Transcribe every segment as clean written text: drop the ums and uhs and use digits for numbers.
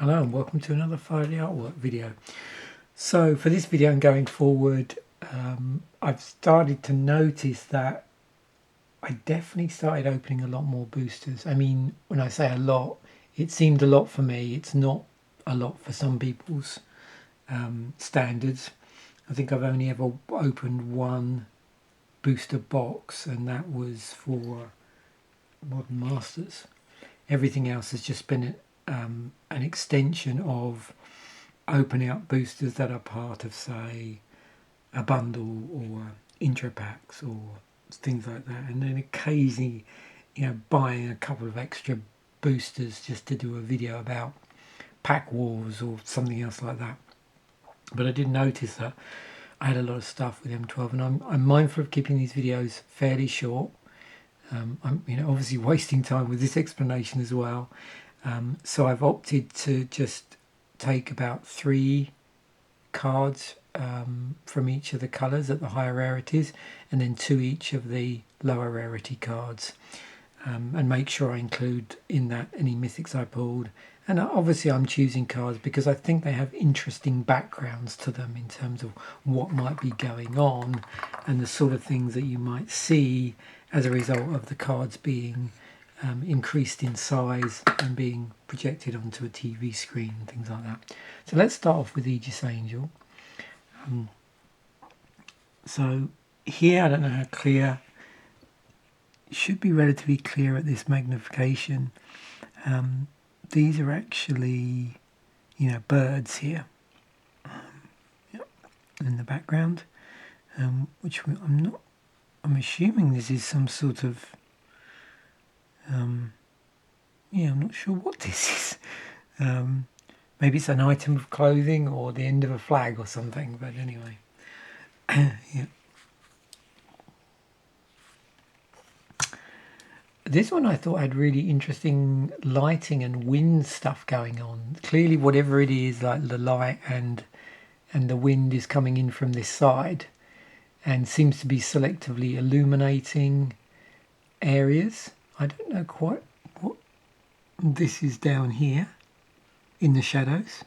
Hello and welcome to another Foley Artwork video. So for this video and going forward, I've started to notice that I definitely started opening a lot more boosters. I mean, when I say a lot, it seemed a lot for me. It's not a lot for some people's standards. I think I've only ever opened one booster box, and that was for Modern Masters. Everything else has just been an extension of opening up boosters that are part of, say, a bundle or intro packs or things like that, and then occasionally, buying a couple of extra boosters just to do a video about pack wars or something else like that. But I did notice that I had a lot of stuff with M12, and I'm mindful of keeping these videos fairly short. I'm obviously wasting time with this explanation as well. So I've opted to just take about 3 cards from each of the colours at the higher rarities, and then 2 each of the lower rarity cards, and make sure I include in that any mythics I pulled. And obviously I'm choosing cards because I think they have interesting backgrounds to them in terms of what might be going on and the sort of things that you might see as a result of the cards being increased in size and being projected onto a TV screen and things like that. So let's start off with Aegis Angel. So here, I don't know how clear, it should be relatively clear at this magnification. These are actually, birds here in the background, which I'm assuming this is some sort of, I'm not sure what this is. Maybe it's an item of clothing or the end of a flag or something, but anyway. Yeah. This one I thought had really interesting lighting and wind stuff going on. Clearly whatever it is, like the light and the wind is coming in from this side and seems to be selectively illuminating areas. I don't know quite what this is down here in the shadows.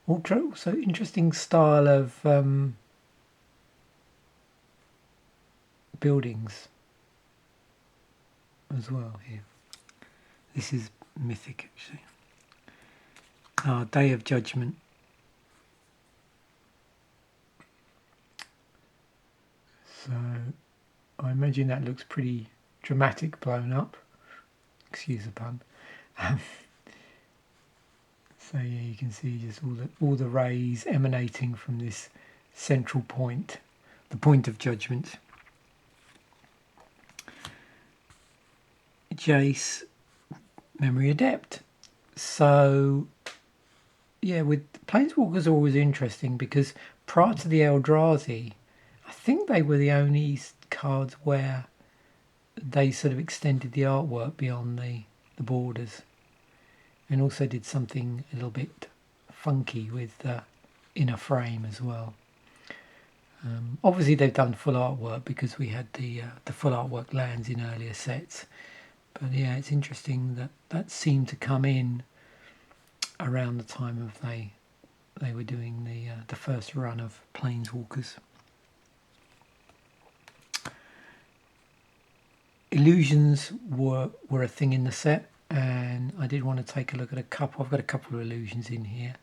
Also interesting style of buildings as well here. This is mythic actually. Day of Judgment. So I imagine that looks pretty dramatic blown up. Excuse the pun. So yeah, you can see just all the rays emanating from this central point, the point of judgment. Jace, Memory Adept. So yeah, with Planeswalkers are always interesting because prior to the Eldrazi, I think they were the only cards where they sort of extended the artwork beyond the borders, and also did something a little bit funky with the inner frame as well. Obviously they've done full artwork because we had the full artwork lands in earlier sets, but yeah, it's interesting that seemed to come in around the time of they were doing the first run of Planeswalkers. Illusions were a thing in the set, and I did want to take a look at a couple. I've got a couple of illusions in here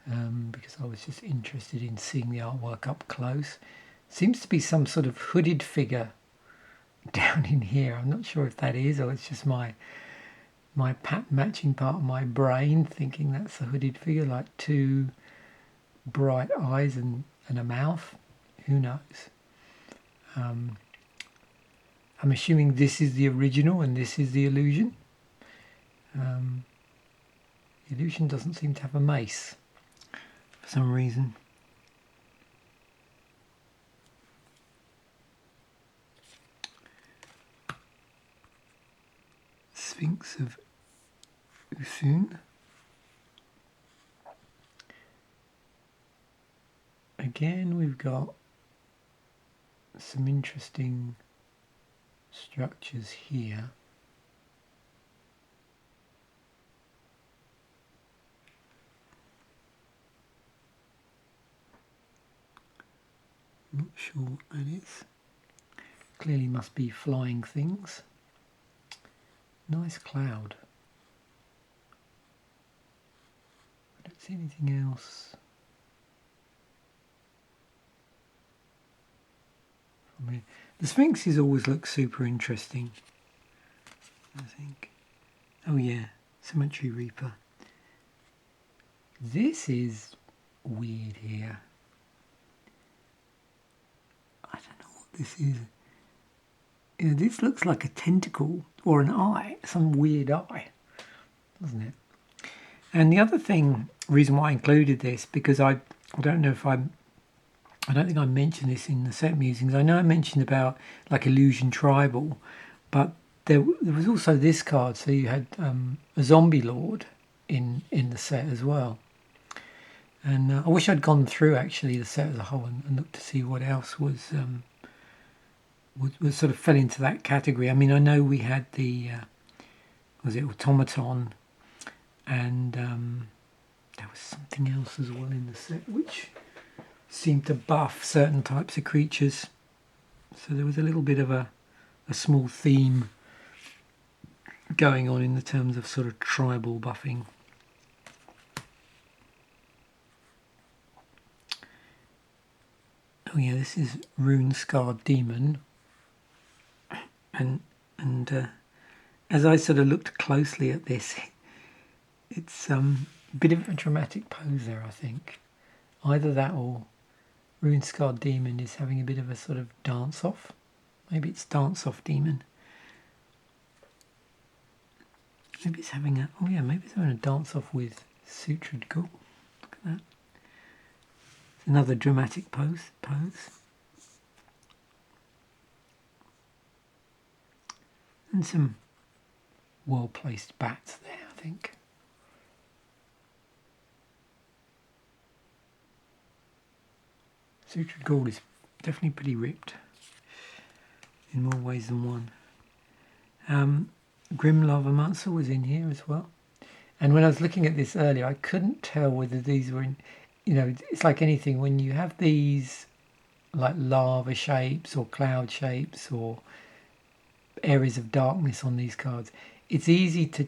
because I was just interested in seeing the artwork up close. Seems to be some sort of hooded figure down in here. I'm not sure if that is, or it's just my pattern matching part of my brain thinking that's a hooded figure, like 2 bright eyes and a mouth. Who knows? I'm assuming this is the original and this is the illusion. The illusion doesn't seem to have a mace for some reason. Sphinx of Uthuun. Again, we've got some interesting structures here. sure what that is. Clearly must be flying things. Nice cloud. I don't see anything else. I mean, the Sphinxes always look super interesting, I think. Oh yeah, Cemetery Reaper. This is weird here. I don't know what this is. You know, this looks like a tentacle or an eye, some weird eye, doesn't it? And the other reason why I included this, because I don't know if I don't think I mentioned this in the set musings. I know I mentioned about like Illusion Tribal, but there was also this card. So you had a Zombie Lord in the set as well. And I wish I'd gone through actually the set as a whole and looked to see what else was sort of fell into that category. I mean, I know we had the was it Automaton, and there was something else as well in the set which seemed to buff certain types of creatures. So there was a little bit of a small theme going on in the terms of sort of tribal buffing. Oh yeah, this is Rune-Scarred Demon, and as I sort of looked closely at this, it's a bit of a dramatic pose there, I think. Either that or Rune-Scarred Demon is having a bit of a sort of dance-off. Maybe it's Dance-Off Demon. Maybe it's having a... Oh yeah, maybe it's having a dance-off with Sutured Ghoul. Look at that. It's another dramatic pose. And some well-placed bats there, I think. Sutured Ghoul is definitely pretty ripped in more ways than one. Grim Lava Monster was in here as well. And when I was looking at this earlier, I couldn't tell whether these were in... You know, it's like anything. When you have these like lava shapes or cloud shapes or areas of darkness on these cards, it's easy to...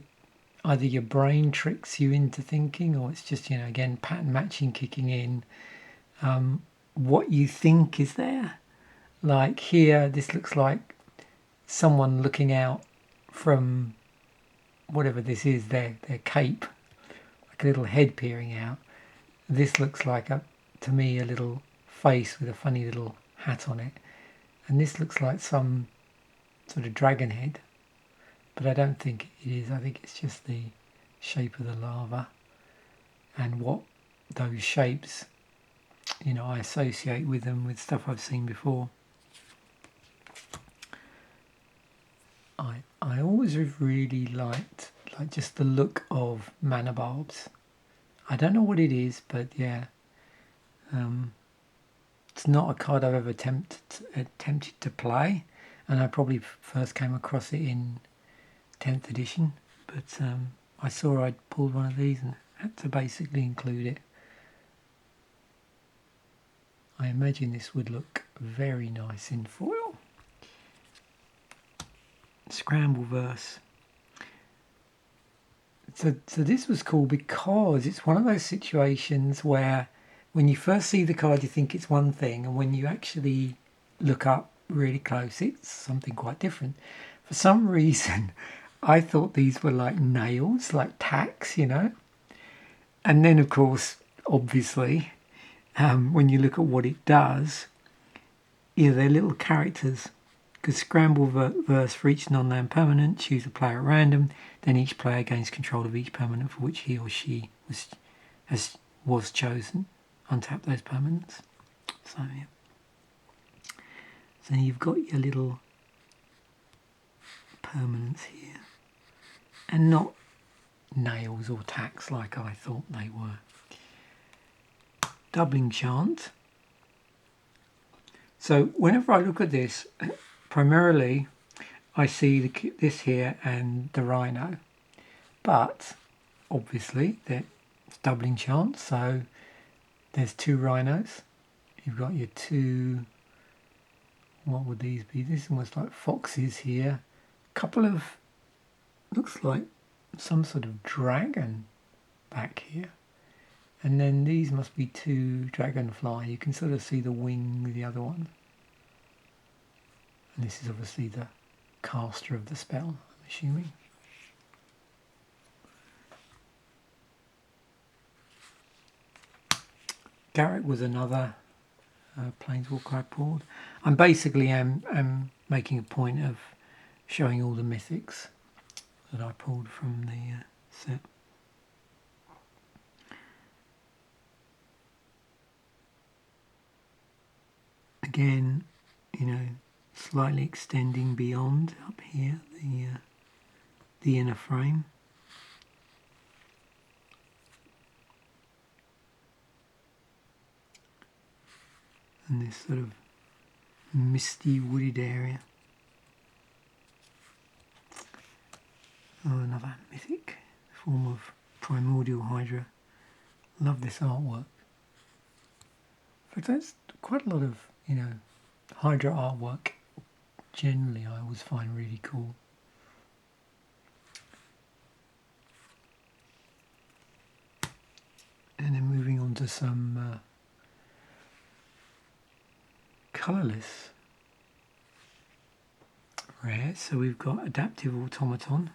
Either your brain tricks you into thinking, or it's just, you know, again, pattern matching kicking in. What you think is there. Like here, this looks like someone looking out from whatever this is, their cape, like a little head peering out. This looks like, to me, a little face with a funny little hat on it. And this looks like some sort of dragon head. But I don't think it is. I think it's just the shape of the lava and what those shapes, you know, I associate with them with stuff I've seen before. I always have really liked like just the look of mana barbs. I don't know what it is, but yeah, it's not a card I've ever attempted to play, and I probably first came across it in 10th edition, but I saw I'd pulled one of these and had to basically include it. I imagine this would look very nice in foil. Scrambleverse. So this was cool because it's one of those situations where when you first see the card you think it's one thing, and when you actually look up really close it's something quite different. For some reason I thought these were like nails, like tacks, you know. And then of course, obviously, when you look at what it does, yeah, they're little characters. Because Scrambleverse, for each non-land permanent, choose a player at random. Then each player gains control of each permanent for which he or she was chosen. Untap those permanents. So yeah. So you've got your little permanents here, and not nails or tacks like I thought they were. Doubling Chant. So whenever I look at this, primarily I see this here and the rhino, but obviously it's doubling Chant, so there's two rhinos. You've got your two What would these be? This is almost like foxes here. A couple of, looks like some sort of dragon back here. And then these must be two dragonfly. You can sort of see the wing with the other one. And this is obviously the caster of the spell, I'm assuming. Garrett was another planeswalker I pulled. I'm basically am making a point of showing all the mythics that I pulled from the set. Again, you know, slightly extending beyond up here, the inner frame. And this sort of misty wooded area. Oh, another mythic form of primordial hydra. Love this artwork. In fact, that's quite a lot of, you know, hydra artwork generally I always find really cool. And then moving on to some colourless rares. So we've got Adaptive Automaton.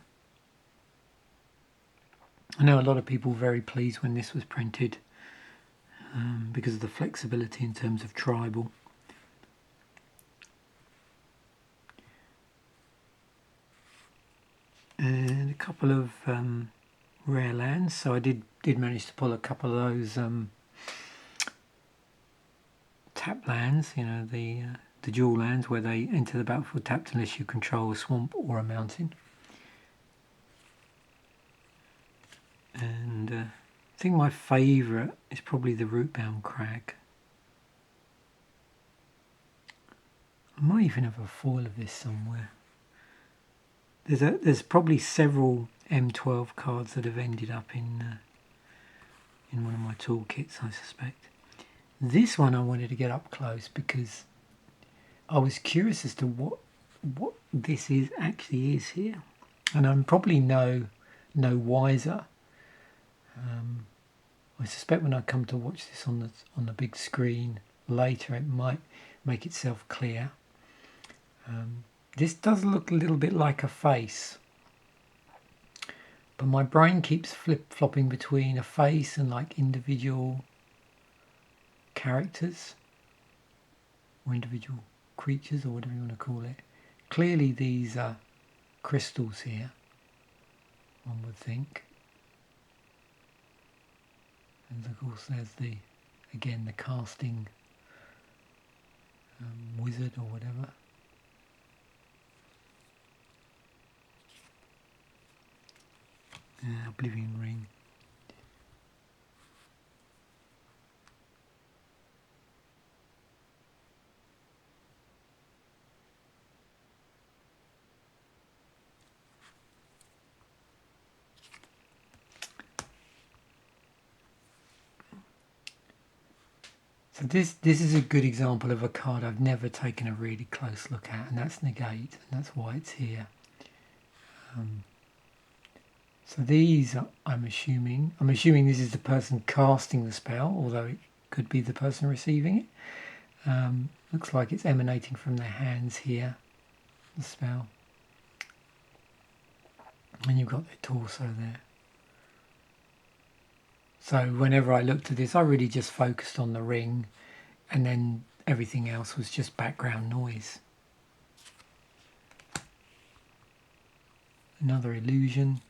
I know a lot of people were very pleased when this was printed because of the flexibility in terms of tribal. And a couple of rare lands. So I did manage to pull a couple of those tap lands, you know, the dual lands where they enter the battlefield tapped unless you control a swamp or a mountain. And I think my favourite is probably the Rootbound Crag. I might even have a foil of this somewhere. There's probably several M12 cards that have ended up in one of my toolkits, I suspect. This one I wanted to get up close because I was curious as to what this actually is here, and I'm probably no wiser. I suspect when I come to watch this on the big screen later, it might make itself clear. This does look a little bit like a face, but my brain keeps flip-flopping between a face and like individual characters or individual creatures or whatever you want to call it. Clearly these are crystals here, one would think. And of course there's the casting wizard or whatever. Oblivion Ring. So this is a good example of a card I've never taken a really close look at, and that's Negate, and that's why it's here. So these, I'm assuming this is the person casting the spell, although it could be the person receiving it. Looks like it's emanating from their hands here, the spell. And you've got their torso there. So whenever I looked at this, I really just focused on the ring, and then everything else was just background noise. Another illusion.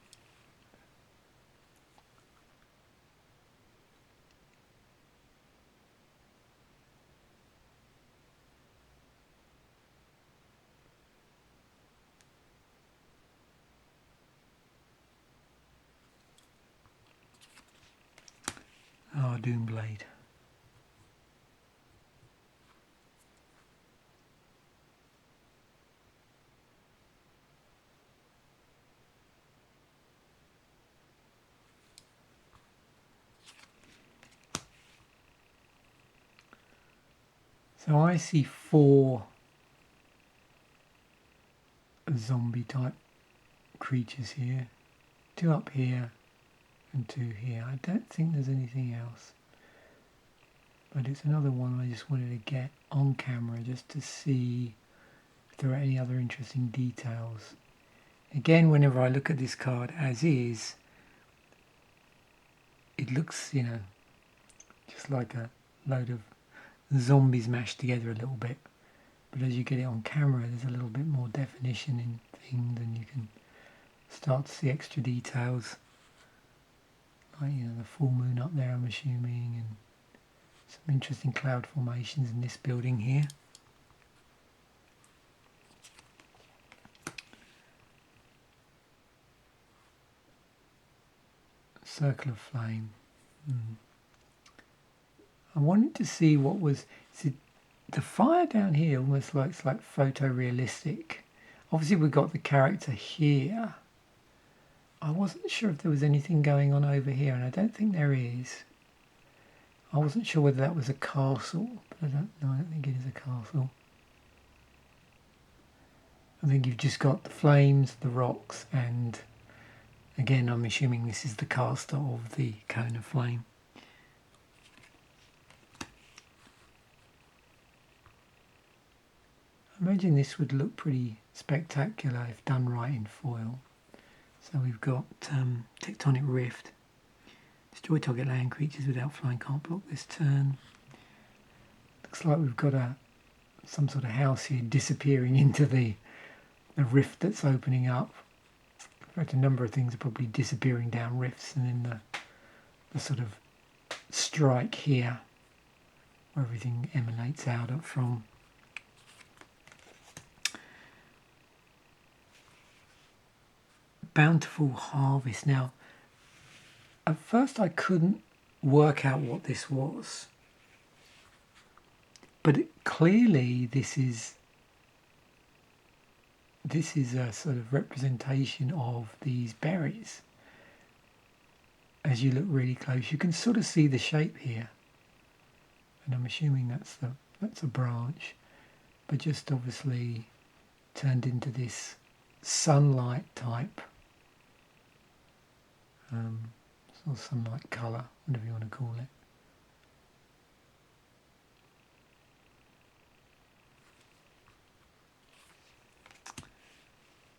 Oh, Doomblade. So I see 4 zombie type creatures here. 2 up here and 2 here. I don't think there's anything else, but it's another one I just wanted to get on camera just to see if there are any other interesting details. Again, whenever I look at this card as is, it looks, you know, just like a load of zombies mashed together a little bit. But as you get it on camera, there's a little bit more definition in things, and you can start to see extra details. Like, you know, the full moon up there, I'm assuming, and some interesting cloud formations in this building here. Circle of flame. I wanted to see what was the fire down here. Almost looks like photorealistic. Obviously, we've got the character here. I wasn't sure if there was anything going on over here, and I don't think there is. I wasn't sure whether that was a castle, but I don't think it is a castle. I think you've just got the flames, the rocks, and again, I'm assuming this is the caster of the cone of flame. I imagine this would look pretty spectacular if done right in foil. So we've got Tectonic Rift. Destroy target land creatures without flying, can't block this turn. Looks like we've got some sort of house here disappearing into the rift that's opening up. In fact, a number of things are probably disappearing down rifts, and then the sort of strike here where everything emanates out of from. Bountiful Harvest. Now, at first I couldn't work out what this was, but clearly this is a sort of representation of these berries. As you look really close, you can sort of see the shape here, and I'm assuming that's a branch, but just obviously turned into this sunlight type. Sort of sunlight colour, whatever you want to call it.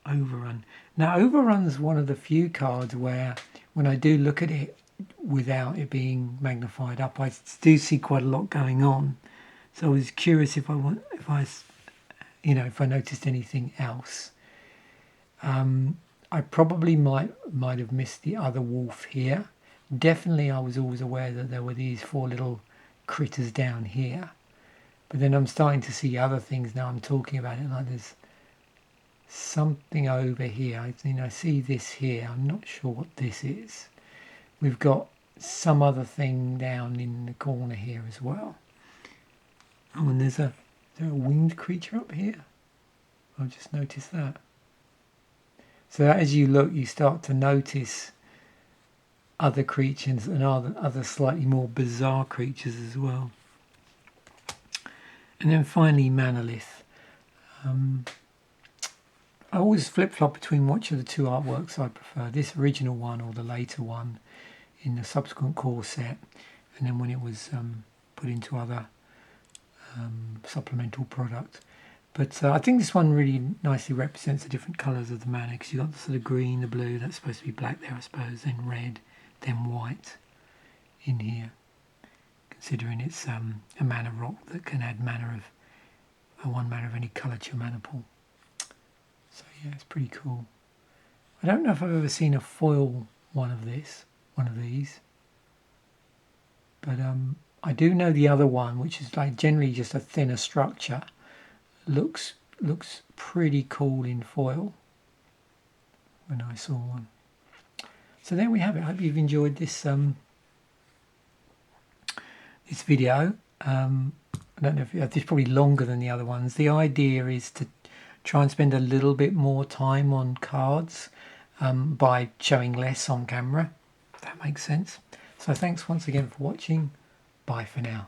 Overrun. Now, Overrun's one of the few cards where, when I do look at it without it being magnified up, I do see quite a lot going on. So I was curious if I noticed anything else. I probably might have missed the other wolf here. Definitely I was always aware that there were these 4 little critters down here. But then I'm starting to see other things now I'm talking about it, like there's something over here. I see this here. I'm not sure what this is. We've got some other thing down in the corner here as well. Oh, and is there a winged creature up here? I've just noticed that. So as you look, you start to notice other creatures and other slightly more bizarre creatures as well. And then finally, Manolith. I always flip-flop between which of the 2 artworks I prefer, this original one or the later one in the subsequent core set, and then when it was put into other supplemental product. But I think this one really nicely represents the different colours of the mana, because you've got the sort of green, the blue, that's supposed to be black there I suppose, then red, then white in here, considering it's a mana rock that can add one mana of any colour to your mana pool. So yeah, it's pretty cool. I don't know if I've ever seen a foil one of these, but I do know the other one, which is like generally just a thinner structure, looks pretty cool in foil when I saw one. So there we have it. I hope you've enjoyed this this video. I don't know if this is probably longer than the other ones. The idea is to try and spend a little bit more time on cards by showing less on camera, if that makes sense. So thanks once again for watching. Bye for now.